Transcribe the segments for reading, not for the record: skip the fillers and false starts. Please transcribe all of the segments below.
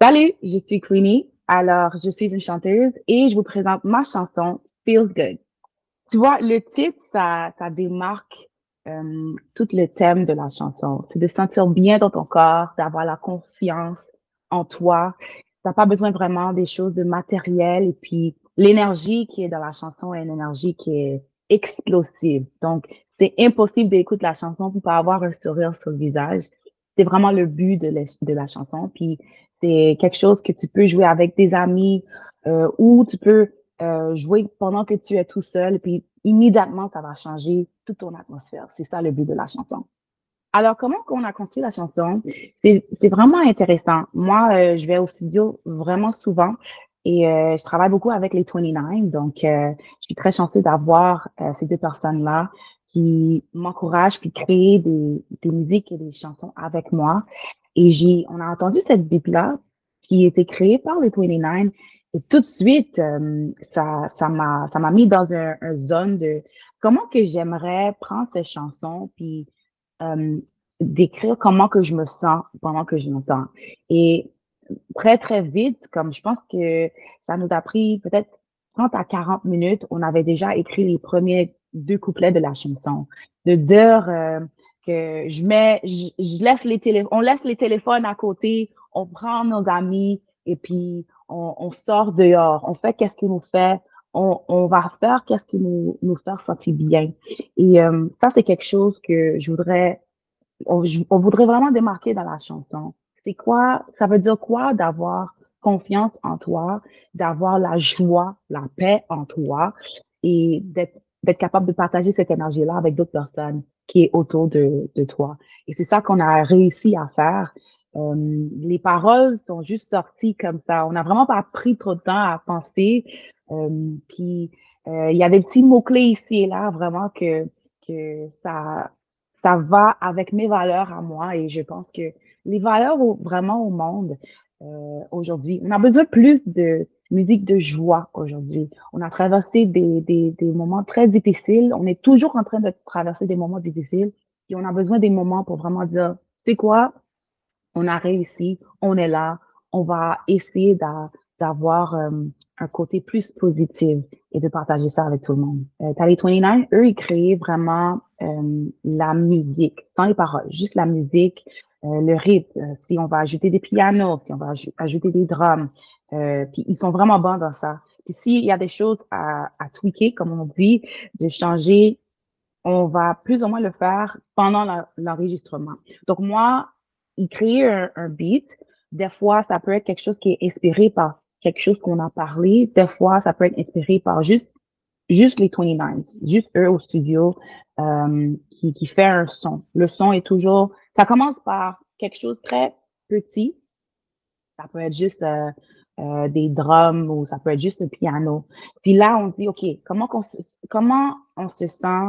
Salut, je suis Queenie. Alors, je suis une chanteuse et je vous présente ma chanson Feels Good. Tu vois, le titre, ça démarque tout le thème de la chanson. C'est de se sentir bien dans ton corps, d'avoir la confiance en toi. T'as pas besoin vraiment des choses de matériel et puis l'énergie qui est dans la chanson est une énergie qui est explosive. Donc, c'est impossible d'écouter la chanson pour pas avoir un sourire sur le visage. C'est vraiment le but de la chanson. Puis, c'est quelque chose que tu peux jouer avec tes amis ou tu peux jouer pendant que tu es tout seul, puis immédiatement, ça va changer toute ton atmosphère. C'est ça le but de la chanson. Alors, comment qu'on a construit la chanson? C'est vraiment intéressant. Moi, je vais au studio vraiment souvent et je travaille beaucoup avec les 29. Donc, je suis très chanceuse d'avoir ces deux personnes-là qui m'encouragent puis créent des musiques et des chansons avec moi. Et on a entendu cette beat-là qui a été créée par les 29 et tout de suite, ça m'a mis dans un zone de comment que j'aimerais prendre ces chansons puis euh, décrire comment que je me sens pendant que je l'entends. Et très, très vite, comme je pense que ça nous a pris peut-être 30 à 40 minutes, on avait déjà écrit les premiers deux couplets de la chanson. De dire que je laisse on laisse les téléphones à côté, on prend nos amis et puis on sort dehors, on fait qu'est-ce qui nous fait, on va faire qu'est-ce qui nous fait sentir bien. Et ça, c'est quelque chose que on voudrait vraiment démarquer dans la chanson. C'est quoi, ça veut dire quoi d'avoir confiance en toi, d'avoir la joie, la paix en toi et d'être capable de partager cette énergie-là avec d'autres personnes qui est autour de toi. Et c'est ça qu'on a réussi à faire. Les paroles sont juste sorties comme ça. On n'a vraiment pas pris trop de temps à penser. Puis, il y a des petits mots-clés ici et là, vraiment que ça va avec mes valeurs à moi et je pense que les valeurs vraiment au monde aujourd'hui, on a besoin plus de musique de joie aujourd'hui. On a traversé des moments très difficiles. On est toujours en train de traverser des moments difficiles et on a besoin des moments pour vraiment dire, c'est quoi? On a réussi, on est là, on va essayer d'avoir un côté plus positif et de partager ça avec tout le monde. Tally 29, eux, ils créaient vraiment la musique, sans les paroles, juste la musique, le rythme, si on va ajouter des pianos, si on va ajouter des drums, puis ils sont vraiment bons dans ça. Puis s'il y a des choses à tweaker, comme on dit, de changer, on va plus ou moins le faire pendant l'enregistrement. Donc moi, il crée un beat. Des fois, ça peut être quelque chose qui est inspiré par quelque chose qu'on a parlé. Des fois, ça peut être inspiré par juste les 29, juste eux au studio qui fait un son. Le son est toujours, ça commence par quelque chose de très petit. Ça peut être juste des drums ou ça peut être juste le piano. Puis là, on dit, OK, comment on se sent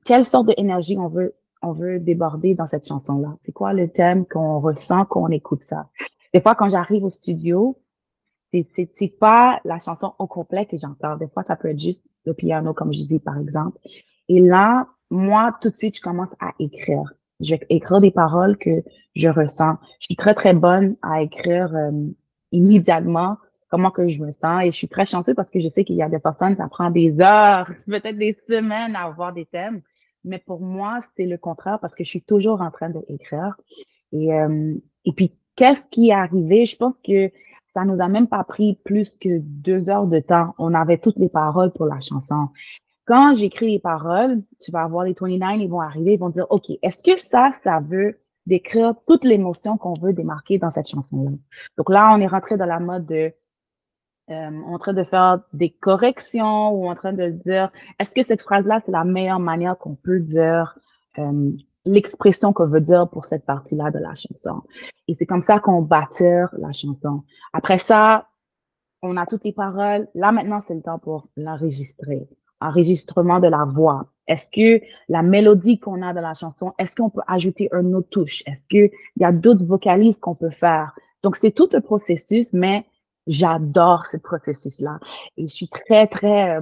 quelle sorte d'énergie on veut déborder dans cette chanson-là? C'est quoi le thème qu'on ressent quand on écoute ça? Des fois, quand j'arrive au studio, c'est pas la chanson au complet que j'entends. Des fois, ça peut être juste le piano, comme je dis, par exemple. Et là, moi, tout de suite, je commence à écrire. Je vais écrire des paroles que je ressens. Je suis très, très bonne à écrire immédiatement comment que je me sens. Et je suis très chanceuse parce que je sais qu'il y a des personnes, ça prend des heures, peut-être des semaines à avoir des thèmes. Mais pour moi, c'est le contraire parce que je suis toujours en train d'écrire. Et, et puis, qu'est-ce qui est arrivé? Je pense que ça nous a même pas pris plus que 2 heures de temps. On avait toutes les paroles pour la chanson. Quand j'écris les paroles, tu vas voir les 29, ils vont arriver, ils vont dire, OK, est-ce que ça veut décrire toute l'émotion qu'on veut démarquer dans cette chanson-là? Donc là, on est rentré dans la mode en train de faire des corrections ou en train de dire, est-ce que cette phrase-là, c'est la meilleure manière qu'on peut dire euh, l'expression qu'on veut dire pour cette partie-là de la chanson. Et c'est comme ça qu'on bâtit la chanson. Après ça, on a toutes les paroles. Là, maintenant, c'est le temps pour l'enregistrer. Enregistrement de la voix. Est-ce que la mélodie qu'on a dans la chanson, est-ce qu'on peut ajouter une autre touche? Est-ce qu'il y a d'autres vocalises qu'on peut faire? Donc, c'est tout un processus, mais j'adore ce processus-là. Et je suis très, très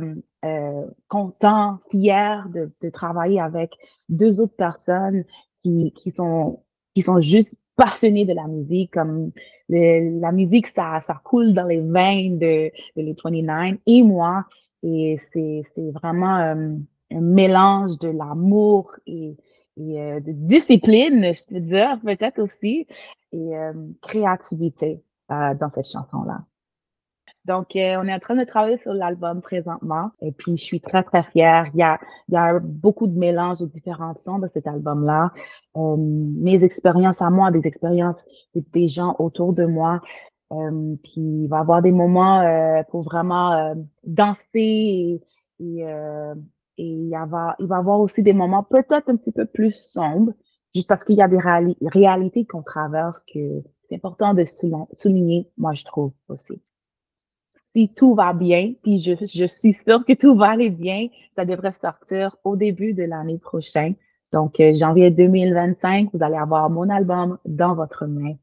content, fière de travailler avec deux autres personnes qui, qui sont, qui sont juste passionnée de la musique, comme la musique, ça coule dans les veines de les 29 et moi. Et c'est vraiment un mélange de l'amour et de discipline, je peux dire, peut-être aussi, et créativité dans cette chanson-là. Donc, on est en train de travailler sur l'album présentement et puis je suis très, très fière. Il y a beaucoup de mélanges de différents sons de cet album-là. Mes expériences à moi, des expériences des gens autour de moi. Puis il va y avoir des moments pour vraiment danser et et il va y avoir aussi des moments peut-être un petit peu plus sombres, juste parce qu'il y a des réalités qu'on traverse que c'est important de souligner, moi je trouve aussi. Si tout va bien, puis je suis sûre que tout va aller bien, ça devrait sortir au début de l'année prochaine. Donc, janvier 2025, vous allez avoir mon album dans votre main.